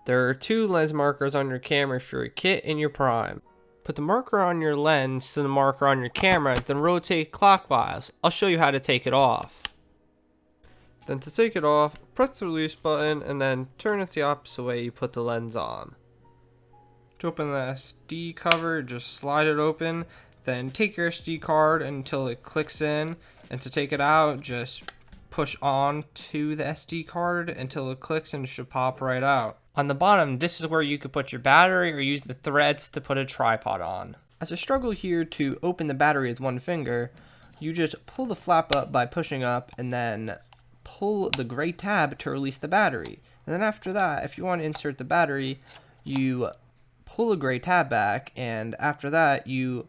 There are two lens markers on your camera for your kit and your prime. Put the marker on your lens to the marker on your camera, then rotate clockwise. I'll show you how to take it off. Then to take it off, press the release button and then turn it the opposite way you put the lens on. To open the SD cover, just slide it open, then take your SD card until it clicks in, and to take it out, just push on to the SD card until it clicks and it should pop right out. On the bottom, this is where you could put your battery or use the threads to put a tripod on. As I struggle here to open the battery with one finger, you just pull the flap up by pushing up and then pull the gray tab to release the battery. And then after that, if you want to insert the battery, you pull the gray tab back, and after that you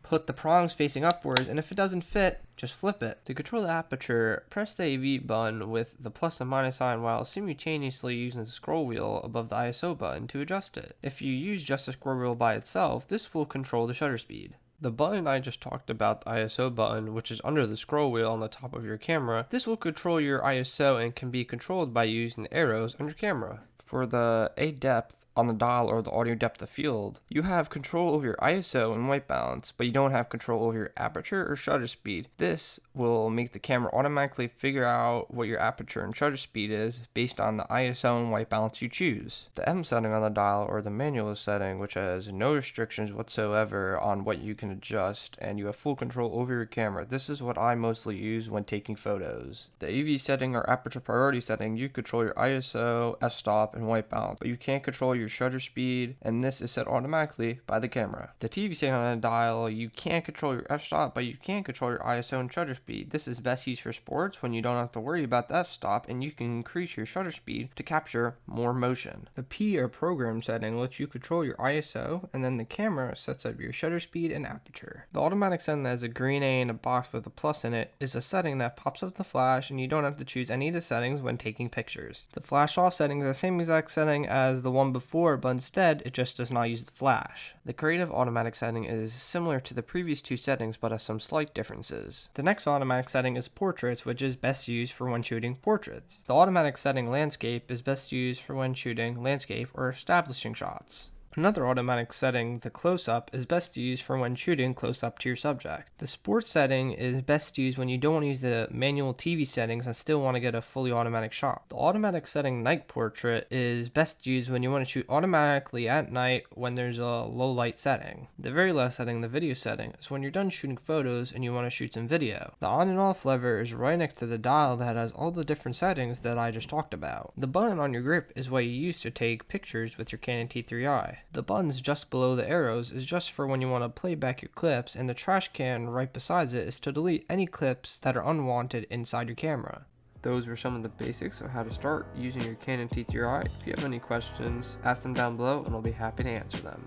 put the prongs facing upwards, and if it doesn't fit, just flip it. To control the aperture, press the AV button with the plus and minus sign while simultaneously using the scroll wheel above the ISO button to adjust it. If you use just the scroll wheel by itself, this will control the shutter speed. The button I just talked about, the ISO button, which is under the scroll wheel on the top of your camera, this will control your ISO and can be controlled by using the arrows on your camera. For the A depth on the dial or the audio depth of field, you have control over your ISO and white balance, but you don't have control over your aperture or shutter speed. This will make the camera automatically figure out what your aperture and shutter speed is based on the ISO and white balance you choose. The M setting on the dial, or the manual setting, which has no restrictions whatsoever on what you can adjust, and you have full control over your camera. This is what I mostly use when taking photos. The AV setting or aperture priority setting, you control your ISO, f-stop, and white balance, but you can't control your shutter speed, and this is set automatically by the camera. The TV setting on the dial, you can't control your f-stop, but you can control your ISO and shutter speed. This is best used for sports when you don't have to worry about the f-stop, and you can increase your shutter speed to capture more motion. The P or program setting lets you control your ISO, and then the camera sets up your shutter speed and aperture. The automatic setting that has a green A and a box with a plus in it is a setting that pops up the flash, and you don't have to choose any of the settings when taking pictures. The flash off setting is the same exact setting as the one before, but instead it just does not use the flash. The creative automatic setting is similar to the previous two settings but has some slight differences. The next automatic setting is portraits, which is best used for when shooting portraits. The automatic setting landscape is best used for when shooting landscape or establishing shots. Another automatic setting, the close-up, is best used for when shooting close-up to your subject. The sports setting is best used when you don't want to use the manual TV settings and still want to get a fully automatic shot. The automatic setting night portrait is best used when you want to shoot automatically at night when there's a low light setting. The very last setting, the video setting, is when you're done shooting photos and you want to shoot some video. The on and off lever is right next to the dial that has all the different settings that I just talked about. The button on your grip is what you use to take pictures with your Canon T3i. The buttons just below the arrows is just for when you want to play back your clips, and the trash can right beside it is to delete any clips that are unwanted inside your camera. Those were some of the basics of how to start using your Canon T3i. If you have any questions, ask them down below and I'll be happy to answer them.